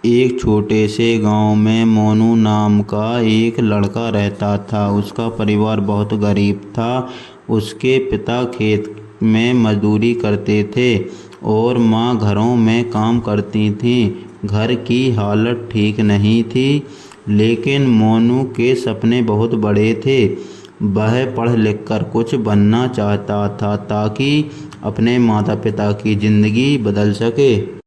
एक छोटे से गांव में मोनू नाम का एक लड़का रहता था। उसका परिवार बहुत गरीब था। उसके पिता खेत में मजदूरी करते थे और माँ घरों में काम करती थीं। घर की हालत ठीक नहीं थी, लेकिन मोनू के सपने बहुत बड़े थे। वह पढ़ लिख कर कुछ बनना चाहता था ताकि अपने माता पिता की जिंदगी बदल सके।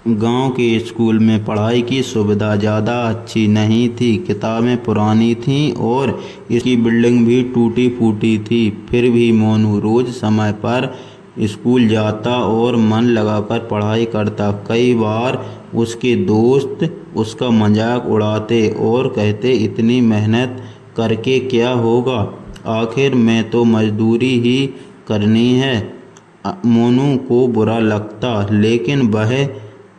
गांव के स्कूल में पढ़ाई की सुविधा ज़्यादा अच्छी नहीं थी। किताबें पुरानी थीं और इसकी बिल्डिंग भी टूटी फूटी थी। फिर भी मोनू रोज़ समय पर स्कूल जाता और मन लगाकर पढ़ाई करता। कई बार उसके दोस्त उसका मजाक उड़ाते और कहते, इतनी मेहनत करके क्या होगा, आखिर में तो मजदूरी ही करनी है। मोनू को बुरा लगता, लेकिन वह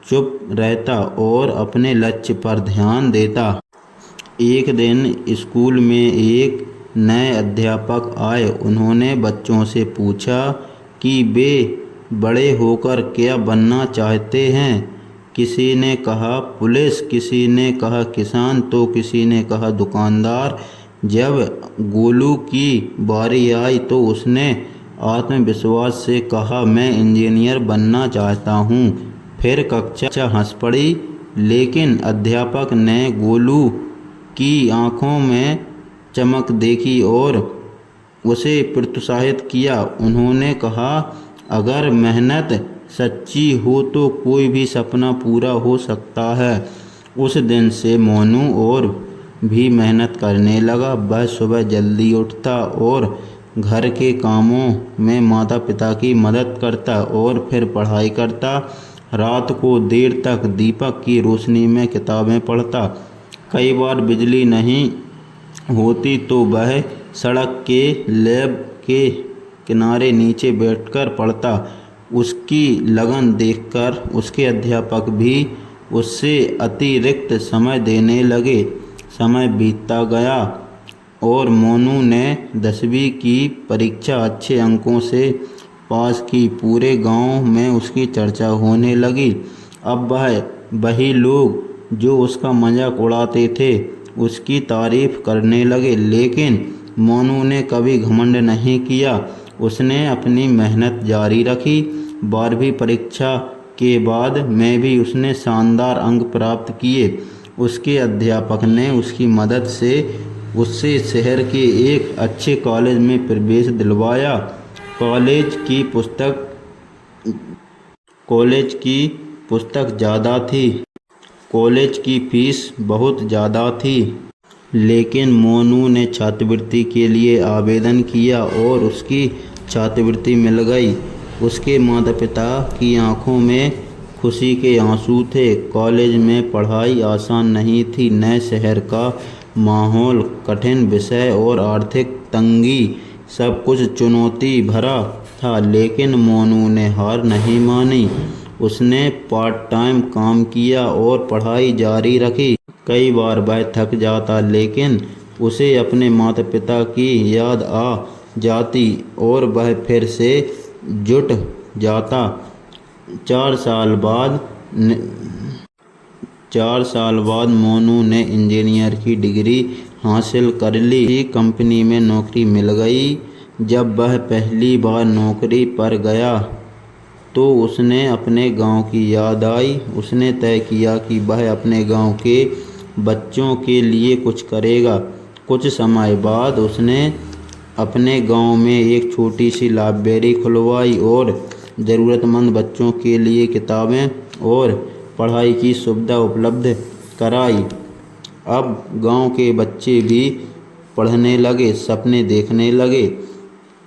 चुप रहता और अपने लक्ष्य पर ध्यान देता। एक दिन स्कूल में एक नए अध्यापक आए। उन्होंने बच्चों से पूछा कि वे बड़े होकर क्या बनना चाहते हैं। किसी ने कहा पुलिस, किसी ने कहा किसान, तो किसी ने कहा दुकानदार। जब गोलू की बारी आई तो उसने आत्मविश्वास से कहा, मैं इंजीनियर बनना चाहता हूँ। फिर कक्षा हंस पड़ी, लेकिन अध्यापक ने गोलू की आंखों में चमक देखी और उसे प्रोत्साहित किया। उन्होंने कहा, अगर मेहनत सच्ची हो तो कोई भी सपना पूरा हो सकता है। उस दिन से मोनू और भी मेहनत करने लगा। वह सुबह जल्दी उठता और घर के कामों में माता पिता की मदद करता और फिर पढ़ाई करता। रात को देर तक दीपक की रोशनी में किताबें पढ़ता। कई बार बिजली नहीं होती तो वह सड़क के लैब के किनारे नीचे बैठकर पढ़ता। उसकी लगन देखकर उसके अध्यापक भी उससे अतिरिक्त समय देने लगे। समय बीतता गया और मोनू ने 10वीं की परीक्षा अच्छे अंकों से पास की। पूरे गांव में उसकी चर्चा होने लगी। अब वही लोग जो उसका मजाक उड़ाते थे उसकी तारीफ करने लगे। लेकिन मोनू ने कभी घमंड नहीं किया। उसने अपनी मेहनत जारी रखी। 12वीं परीक्षा के बाद में भी उसने शानदार अंक प्राप्त किए। उसके अध्यापक ने उसकी मदद से उससे शहर के एक अच्छे कॉलेज में प्रवेश दिलवाया। कॉलेज की पुस्तक ज़्यादा थी। कॉलेज की फीस बहुत ज़्यादा थी, लेकिन मोनू ने छात्रवृत्ति के लिए आवेदन किया और उसकी छात्रवृत्ति मिल गई। उसके माता पिता की आंखों में खुशी के आंसू थे। कॉलेज में पढ़ाई आसान नहीं थी। नए शहर का माहौल, कठिन विषय और आर्थिक तंगी, सब कुछ चुनौती भरा था। लेकिन मोनू ने हार नहीं मानी। उसने पार्ट टाइम काम किया और पढ़ाई जारी रखी। कई बार वह थक जाता, लेकिन उसे अपने माता पिता की याद आ जाती और वह फिर से जुट जाता। 4 साल बाद मोनू ने इंजीनियर की डिग्री हासिल कर ली। एक कंपनी में नौकरी मिल गई। जब वह पहली बार नौकरी पर गया तो उसने अपने गांव की याद आई। उसने तय किया कि वह अपने गांव के बच्चों के लिए कुछ करेगा। कुछ समय बाद उसने अपने गांव में एक छोटी सी लाइब्रेरी खुलवाई और ज़रूरतमंद बच्चों के लिए किताबें और पढ़ाई की सुविधा उपलब्ध कराई। अब गांव के बच्चे भी पढ़ने लगे, सपने देखने लगे।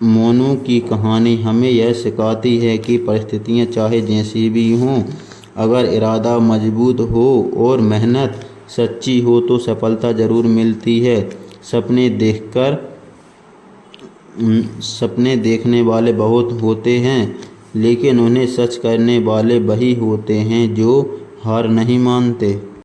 मोनू की कहानी हमें यह सिखाती है कि परिस्थितियां चाहे जैसी भी हों, अगर इरादा मजबूत हो और मेहनत सच्ची हो तो सफलता ज़रूर मिलती है। सपने देखने वाले बहुत होते हैं, लेकिन उन्हें सच करने वाले वही होते हैं जो हार नहीं मानते।